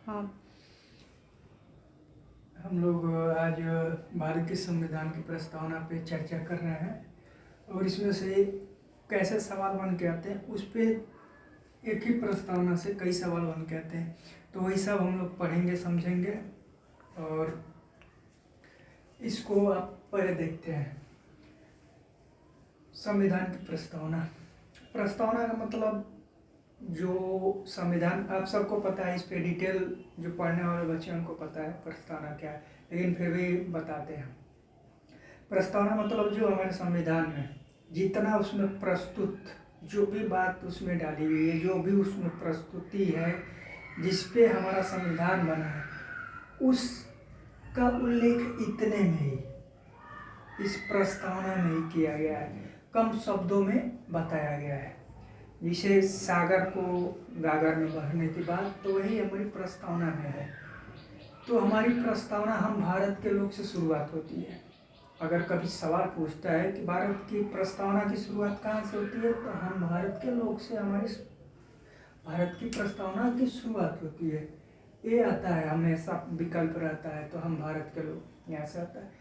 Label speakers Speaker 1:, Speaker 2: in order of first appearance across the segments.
Speaker 1: हाँ।
Speaker 2: हम लोग आज भारत के संविधान की प्रस्तावना पे चर्चा कर रहे हैं और इसमें से कैसे सवाल बन के आते हैं उस पे एक ही प्रस्तावना से कई सवाल बन के आते हैं, तो वही सब हम लोग पढ़ेंगे समझेंगे। और इसको आप पहले देखते हैं। संविधान की प्रस्तावना। प्रस्तावना का मतलब जो संविधान, आप सबको पता है, इस पे डिटेल जो पढ़ने वाले बच्चे उनको पता है प्रस्तावना क्या है, लेकिन फिर भी बताते हैं। प्रस्तावना मतलब जो हमारे संविधान में जितना उसमें प्रस्तुत, जो भी बात उसमें डाली हुई है, जो भी उसमें प्रस्तुति है, जिस पे हमारा संविधान बना है, उसका उल्लेख इतने में ही इस प्रस्तावना में ही किया गया है, कम शब्दों में बताया गया है। जिसे सागर को गागर में भरने की बात, तो वही हमारी प्रस्तावना में है। तो हमारी प्रस्तावना हम भारत के लोग से शुरुआत होती है। अगर कभी सवाल पूछता है कि भारत की प्रस्तावना की शुरुआत कहाँ से होती है, तो हम भारत के लोग से हमारी भारत की प्रस्तावना की शुरुआत होती है। ये आता है, हमेशा विकल्प रहता है, तो हम भारत के लोग यहाँ से आता है।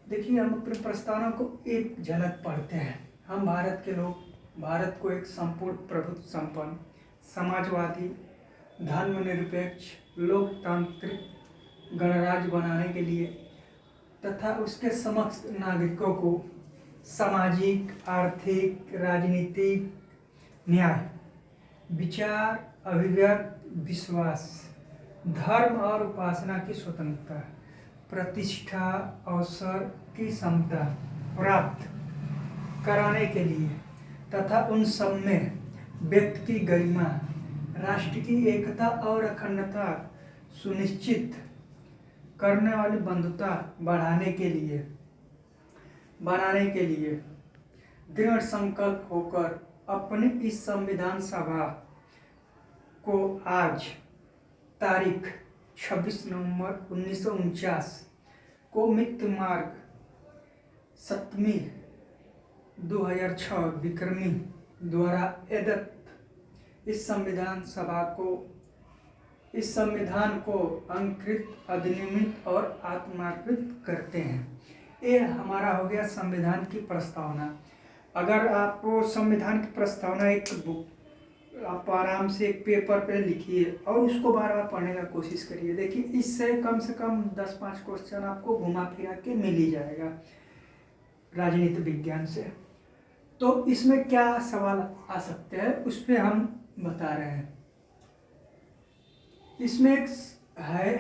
Speaker 2: देखिए, हम अपनी प्रस्तावना को एक झलक पढ़ते हैं। हम भारत के लोग भारत को एक संपूर्ण प्रभुत्व संपन्न, समाजवादी, धर्मनिरपेक्ष, लोकतांत्रिक गणराज्य बनाने के लिए तथा उसके समस्त नागरिकों को सामाजिक, आर्थिक, राजनीतिक न्याय, विचार, अभिव्यक्ति, विश्वास, धर्म और उपासना की स्वतंत्रता, प्रतिष्ठा, अवसर की समता प्राप्त कराने के लिए तथा उन सब में व्यक्ति की गरिमा, राष्ट्र की एकता और अखंडता सुनिश्चित करने वाली बंधुता बनाने के लिए दृढ़ संकल्प होकर अपनी इस संविधान सभा को आज तारीख 26 नवंबर 1949 को मृत्यु मार्ग 7वीं 2006 विक्रमी द्वारा एदत्त इस संविधान को अंकृत, अधिनियमित और आत्मार्पित करते हैं। ये हमारा हो गया संविधान की प्रस्तावना। अगर आप संविधान की प्रस्तावना एक बुक आप आराम से एक पेपर पे लिखिए और उसको बार बार पढ़ने का कोशिश करिए। देखिए, इससे कम से कम 10-5 क्वेश्चन आपको घुमा फिरा के मिल ही जाएगा राजनीति विज्ञान से। तो इसमें क्या सवाल आ सकते हैं उस पर हम बता रहे हैं। इसमें एक है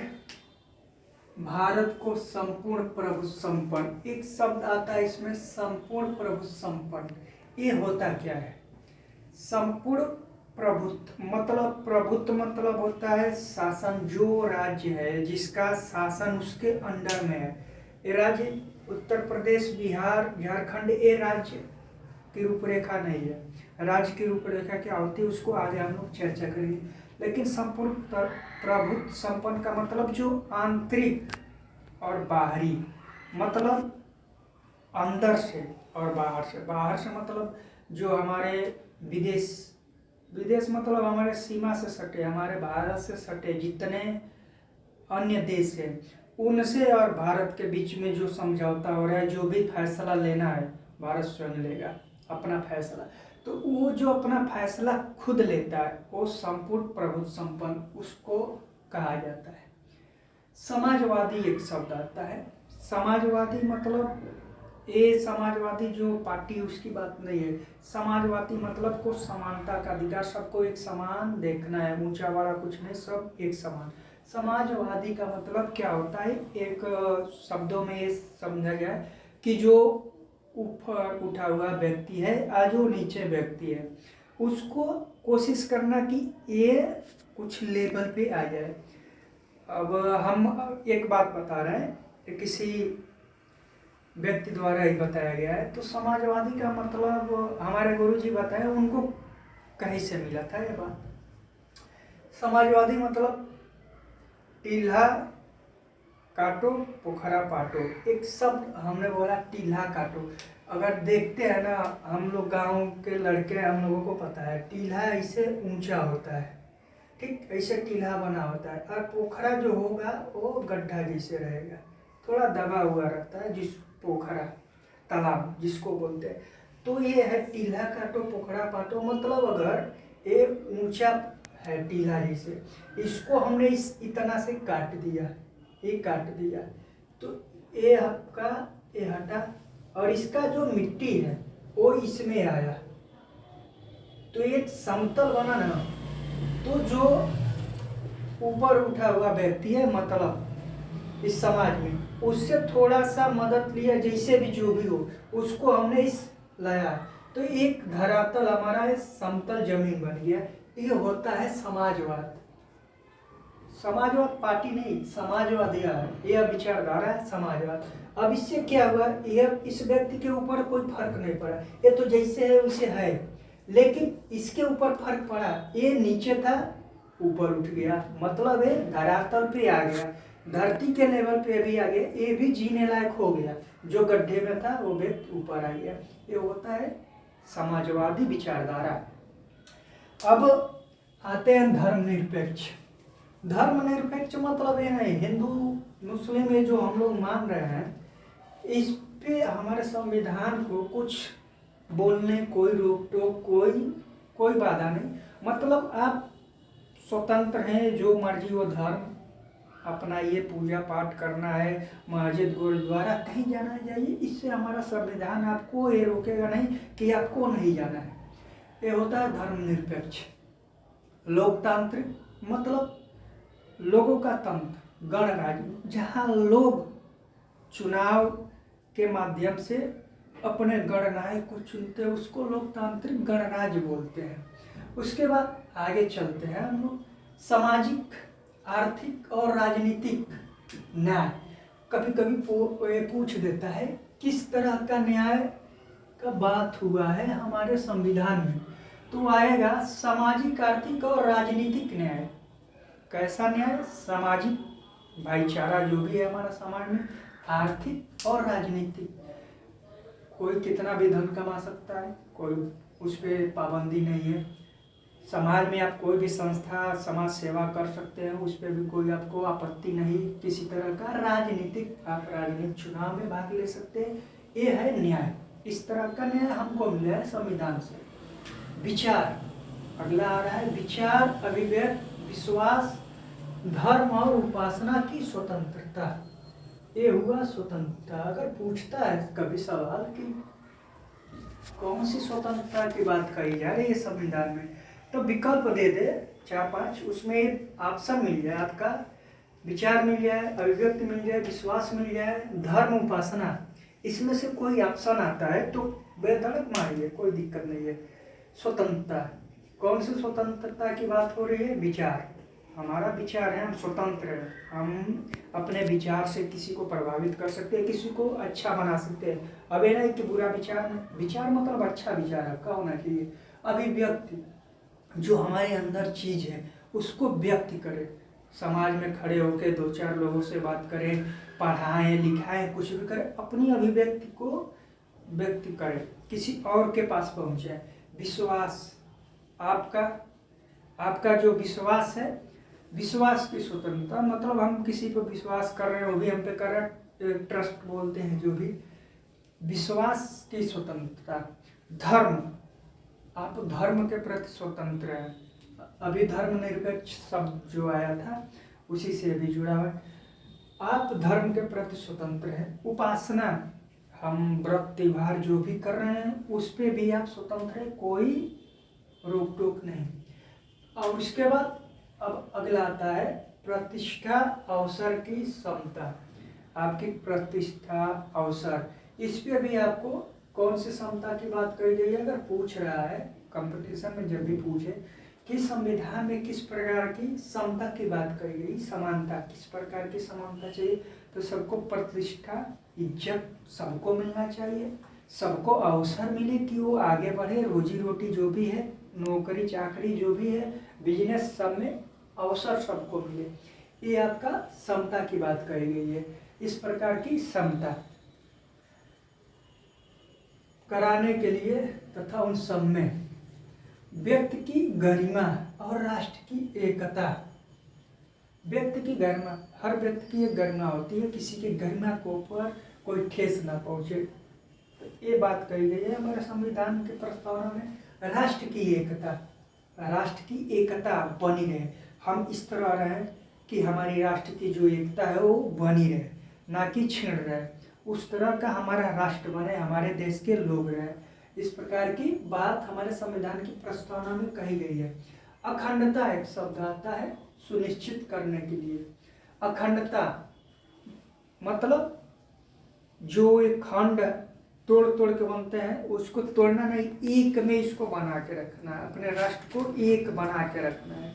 Speaker 2: भारत को संपूर्ण प्रभु संपन्न, एक शब्द आता है इसमें, संपूर्ण प्रभु संपन्न। ये होता क्या है? संपूर्ण प्रभुत्व मतलब होता है शासन, जो राज्य है जिसका शासन उसके अंडर में है। ये राज्य उत्तर प्रदेश, बिहार, झारखंड, ये राज्य की रूपरेखा नहीं है। राज्य की रूपरेखा क्या होती है उसको आगे हम लोग चर्चा करेंगे। लेकिन संपूर्ण प्रभुत्व संपन्न का मतलब जो आंतरिक और बाहरी, मतलब अंदर से और बाहर से। बाहर से मतलब जो हमारे विदेश मतलब हमारे सीमा से सटे, हमारे भारत से सटे जितने अन्य देश हैं उनसे और भारत के बीच में जो समझौता हो रहा है, जो भी फैसला लेना है भारत स्वयं लेगा अपना फैसला। तो वो जो अपना फैसला खुद लेता है वो संपूर्ण प्रभुत्व संपन्न उसको कहा जाता है। समाजवादी एक शब्द आता है। समाजवादी मतलब ये समाजवादी जो पार्टी उसकी बात नहीं है। समाजवादी मतलब को समानता का अधिकार, सबको एक समान देखना है, ऊंचा बड़ा कुछ नहीं, सब एक समान। समाजवादी का मतलब क्या होता है? एक शब्दों में ये समझा गया है कि जो ऊपर उठा हुआ व्यक्ति है और जो नीचे व्यक्ति है उसको कोशिश करना कि ये कुछ लेवल पे आ जाए। अब हम एक बात बता रहे हैं, किसी व्यक्ति द्वारा ही बताया गया है। तो समाजवादी का मतलब हमारे गुरुजी बताए, उनको कहीं से मिला था ये बात। समाजवादी मतलब टीला काटो पोखरा पाटो, एक शब्द हमने बोला टीला काटो। अगर देखते हैं ना, हम लोग गांव के लड़के, हम लोगों को पता है टीला इससे ऊंचा होता है, ठीक ऐसे टीला बना होता है, और पोखरा जो होगा वो गड्ढा जैसे रहेगा, थोड़ा दबा हुआ रहता है, जिस पोखरा तालाब जिसको बोलते हैं। तो ये है टीला काटो पोखरा पाटो, मतलब अगर ये ऊंचा है टीला जैसे, इसको हमने इस इतना से काट दिया, ये काट दिया, तो ये आपका ये हटा, और इसका जो मिट्टी है वो इसमें आया, तो ये समतल बना ना। तो जो ऊपर उठा हुआ व्यक्ति है, मतलब इस समाज में, उससे थोड़ा सा मदद लिया, जैसे भी जो भी हो, उसको हमने इस लाया, तो एक धरातल हमारा समतल जमीन बन गया। ये होता है समाजवाद। समाजवाद पार्टी नहीं, समाजवाद यह विचारधारा है समाजवाद। अब इससे क्या हुआ, यह इस व्यक्ति के ऊपर कोई फर्क नहीं पड़ा, ये तो जैसे है वैसे है, लेकिन इसके ऊपर फर्क पड़ा, ये नीचे था ऊपर उठ गया, मतलब ये धरातल पे आ गया, धरती के लेवल पे भी आ गया, ये भी जीने लायक हो गया, जो गड्ढे में था वो व्यक्ति ऊपर आ गया। ये होता है समाजवादी विचारधारा। अब आते हैं धर्मनिरपेक्ष। धर्मनिरपेक्ष मतलब ये है, हिंदू मुस्लिम ये जो हम लोग मान रहे हैं, इस पे हमारे संविधान को कुछ बोलने कोई रोक टोक कोई बाधा नहीं, मतलब आप स्वतंत्र हैं, जो मर्जी वो धर्म अपनाइए, पूजा पाठ करना है, मस्जिद गुरुद्वारा कहीं जाना चाहिए, इससे हमारा संविधान आपको ये रोकेगा नहीं कि आपको नहीं जाना है। ये होता है धर्मनिरपेक्ष। लोकतांत्रिक मतलब लोगों का तंत्र, गणराज्य, जहाँ लोग चुनाव के माध्यम से अपने गणनायक को चुनते हैं, उसको लोकतांत्रिक गणराज्य बोलते हैं। उसके बाद आगे चलते हैं हम लोग, सामाजिक, आर्थिक और राजनीतिक न्याय। कभी कभी पूछ देता है किस तरह का न्याय का बात हुआ है हमारे संविधान में, तो आएगा सामाजिक, आर्थिक और राजनीतिक न्याय। कैसा न्याय? सामाजिक भाईचारा जो भी है हमारा समाज में, आर्थिक और राजनीतिक, कोई कितना भी धन कमा सकता है, कोई उस पर पाबंदी नहीं है। समाज में आप कोई भी संस्था समाज सेवा कर सकते हैं, उस पर भी कोई आपको आपत्ति नहीं किसी तरह का। राजनीतिक, आप राजनीतिक चुनाव में भाग ले सकते हैं, ये है न्याय। इस तरह का न्याय हमको मिला है संविधान से। विचार, अगला आ रहा है विचार, अभिव्यक्ति, विश्वास, धर्म और उपासना की स्वतंत्रता। ये हुआ स्वतंत्रता। अगर पूछता है कभी सवाल कि कौन सी स्वतंत्रता की बात कही जा रही है संविधान में, तो विकल्प दे दे 4-5, उसमें ऑप्शन मिल जाए आपका, विचार मिल जाए, अभिव्यक्ति मिल जाए, विश्वास मिल जाए, धर्म, उपासना, इसमें से कोई ऑप्शन आता है तो बेधड़क मारिए, कोई दिक्कत नहीं है। स्वतंत्रता, कौन सी स्वतंत्रता की बात हो रही है? विचार, हमारा विचार है, हम स्वतंत्र हैं, हम अपने विचार से किसी को प्रभावित कर सकते हैं, किसी को अच्छा बना सकते हैं। अब ये नहीं कि बुरा विचार, विचार मतलब अच्छा विचार आपका होना चाहिए। अभिव्यक्ति, जो हमारे अंदर चीज़ है उसको व्यक्त करें, समाज में खड़े होकर 2-4 लोगों से बात करें, पढ़ाएं लिखाएं, कुछ भी करें, अपनी अभिव्यक्ति को व्यक्त करें, किसी और के पास पहुँचे। विश्वास, आपका जो विश्वास है, विश्वास की स्वतंत्रता, मतलब हम किसी पर विश्वास कर रहे हैं, वो भी हम पे कर रहे हैं, ट्रस्ट बोलते हैं जो भी, विश्वास की स्वतंत्रता। धर्म, आप धर्म के प्रति स्वतंत्र हैं। अभी धर्मनिरपेक्ष शब्द जो आया था उसी से भी जुड़ा हुआ है, आप धर्म के प्रति स्वतंत्र हैं। उपासना, हम व्रत त्योहार जो भी कर रहे हैं उस पर भी आप स्वतंत्र हैं, कोई रोक टोक नहीं। और उसके बाद अब अगला आता है प्रतिष्ठा, अवसर की समता। आपकी प्रतिष्ठा, अवसर, इस पे भी आपको कौन सी समता की बात कही गई है? अगर पूछ रहा है कंपटीशन में, जब भी पूछे कि संविधान में किस प्रकार की समता की बात कही गई, समानता, किस प्रकार की समानता चाहिए, तो सबको प्रतिष्ठा, इज्जत सबको मिलना चाहिए, सबको अवसर मिले कि वो आगे बढ़े, रोजी रोटी जो भी है, नौकरी चाकरी जो भी है, बिजनेस, सब में अवसर सबको मिले, ये आपका समता की बात कही गई है। इस प्रकार की समता कराने के लिए तथा उन सब में व्यक्ति की गरिमा और राष्ट्र की एकता। व्यक्ति की गरिमा, हर व्यक्ति की एक गरिमा होती है, किसी की गरिमा को पर कोई ठेस ना पहुंचे। तो ये बात कही गई है हमारे संविधान के प्रस्तावना में। राष्ट्र की एकता, राष्ट्र की एकता बनी रहे, हम इस तरह रहें कि हमारी राष्ट्र की जो एकता है वो बनी रहे, ना कि छिड़ रहे। उस तरह का हमारा राष्ट्र बने, हमारे देश के लोग रहें। इस प्रकार की बात हमारे संविधान की प्रस्तावना में कही गई है। अखंडता एक शब्द आता है सुनिश्चित करने के लिए। अखंडता मतलब जो एक खंड तोड़ तोड़ के बनते हैं उसको तोड़ना नहीं, एक में इसको बना के रखना है, अपने राष्ट्र को एक बना के रखना है।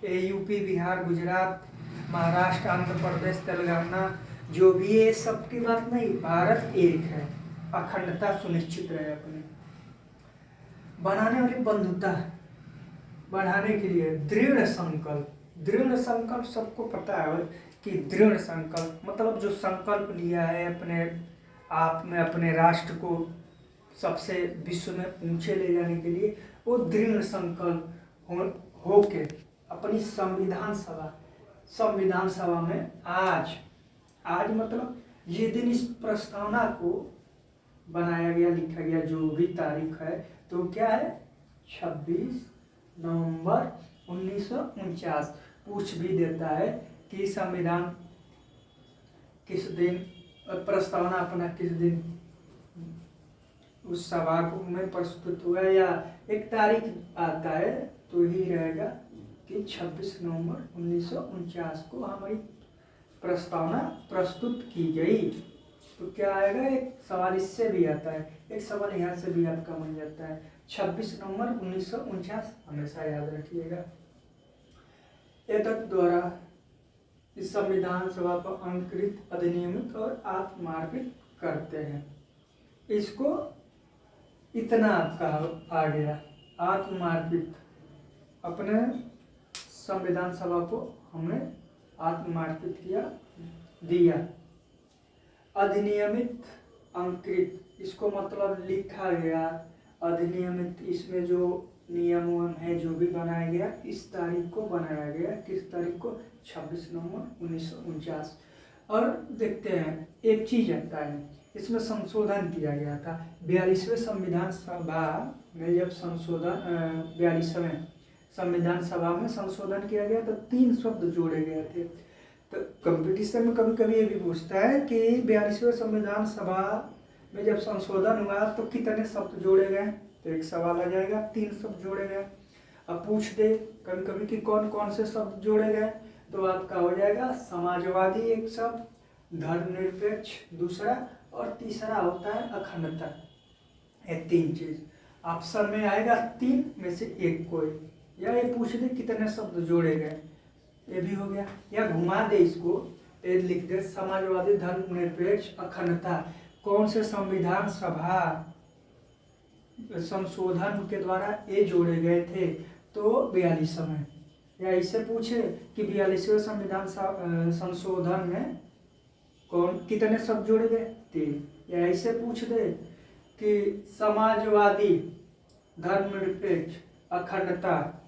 Speaker 2: ये यूपी, बिहार, गुजरात, महाराष्ट्र, आंध्र प्रदेश, तेलंगाना जो भी है सबकी बात नहीं, भारत एक है। अखंडता सुनिश्चित रहे अपने। बनाने वाली बंधुता बढ़ाने के लिए दृढ़ संकल्प। दृढ़ संकल्प सबको पता है कि दृढ़ संकल्प मतलब जो संकल्प लिया है अपने आप में, अपने राष्ट्र को सबसे विश्व में ऊंचे ले जाने के लिए, वो दृढ़ संकल्प हो के अपनी संविधान सभा में आज मतलब ये दिन इस प्रस्तावना को बनाया गया, लिखा गया, जो भी तारीख है तो क्या है 26 नवंबर 1949। पूछ भी देता है कि संविधान किस दिन, प्रस्तावना अपना किस दिन उस सभा में प्रस्तुत हुआ, या एक तारीख आता है तो ही रहेगा कि 26 नवंबर 1949 को हमारी प्रस्तावना प्रस्तुत की गई। तो क्या आएगा, एक सवाल इससे भी आता है, एक सवाल यहाँ से भी आपका बन जाता है। 26 नवंबर 1949 हमेशा याद रखिएगा। एतत् द्वारा इस संविधान सभा को अंगीकृत, अधिनियमित और आत्मार्पित करते हैं। इसको इतना आपका आ गया, आत्मार्पित। अपने संविधान सभा को हमने आत्मार्पित दिया। अधिनियमित, अंकित, इसको मतलब लिखा गया। अधिनियमित, इसमें जो नियम है जो भी बनाया गया, इस तारीख को बनाया गया। किस तारीख को? 26 नवंबर 1949। और देखते हैं एक चीज आता है, इसमें संशोधन किया गया था 42वें संविधान सभा में। जब संशोधन 42वें संविधान सभा में संशोधन किया गया तो 3 शब्द जोड़े गए थे। तो कंपटीशन में कभी कभी ये भी पूछता है कि 42वें संविधान सभा में जब संशोधन हुआ तो कितने शब्द जोड़े गए, तो एक सवाल आ जाएगा 3 शब्द जोड़े गए। अब पूछ दे कभी कभी कि कौन कौन से शब्द जोड़े गए, तो आपका हो जाएगा समाजवादी एक शब्द, धर्मनिरपेक्ष दूसरा, और तीसरा होता है अखंडता। ये 3 चीज ऑप्शन में आएगा, 3 में से एक कोई, या ये पूछ दे कितने शब्द जोड़े गए, ये भी हो गया। या घुमा दे इसको, ये लिख दे समाजवादी, धर्मनिरपेक्ष, अखंडता कौन से संविधान सभा संशोधन के द्वारा ये जोड़े गए थे, तो 42वें। या इससे पूछे कि 42वें संविधान संशोधन में कौन कितने शब्द जोड़े गए, 3। या ऐसे पूछ दे कि समाजवादी, धर्मनिरपेक्ष, अखंडता,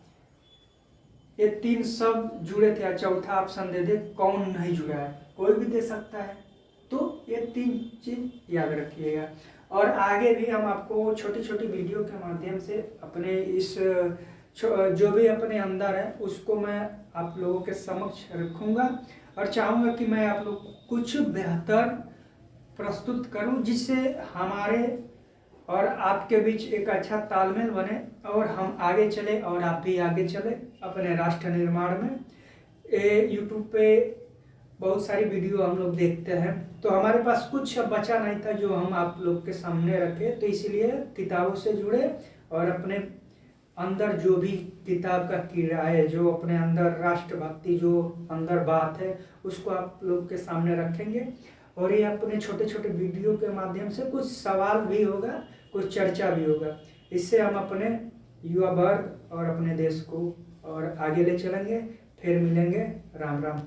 Speaker 2: ये 3 शब्द जुड़े थे। चौथा ऑप्शन दे दे कौन नहीं जुड़ा है, कोई भी दे सकता है। तो ये 3 चीज याद रखिएगा। और आगे भी हम आपको छोटी छोटी वीडियो के माध्यम से अपने इस जो भी अपने अंदर है उसको मैं आप लोगों के समक्ष रखूंगा, और चाहूँगा कि मैं आप लोग कुछ बेहतर प्रस्तुत करूं, जिससे हमारे और आपके बीच एक अच्छा तालमेल बने और हम आगे चले और आप भी आगे चले अपने राष्ट्र निर्माण में। यूट्यूब पे बहुत सारी वीडियो हम लोग देखते हैं, तो हमारे पास कुछ बचा नहीं था जो हम आप लोग के सामने रखे, तो इसीलिए किताबों से जुड़े और अपने अंदर जो भी किताब का कीड़ा है, जो अपने अंदर राष्ट्रभक्ति जो अंदर बात है, उसको आप लोग के सामने रखेंगे। और ये अपने छोटे छोटे वीडियो के माध्यम से कुछ सवाल भी होगा, कुछ चर्चा भी होगा। इससे हम अपने युवा वर्ग और अपने देश को और आगे ले चलेंगे। फिर मिलेंगे। राम राम।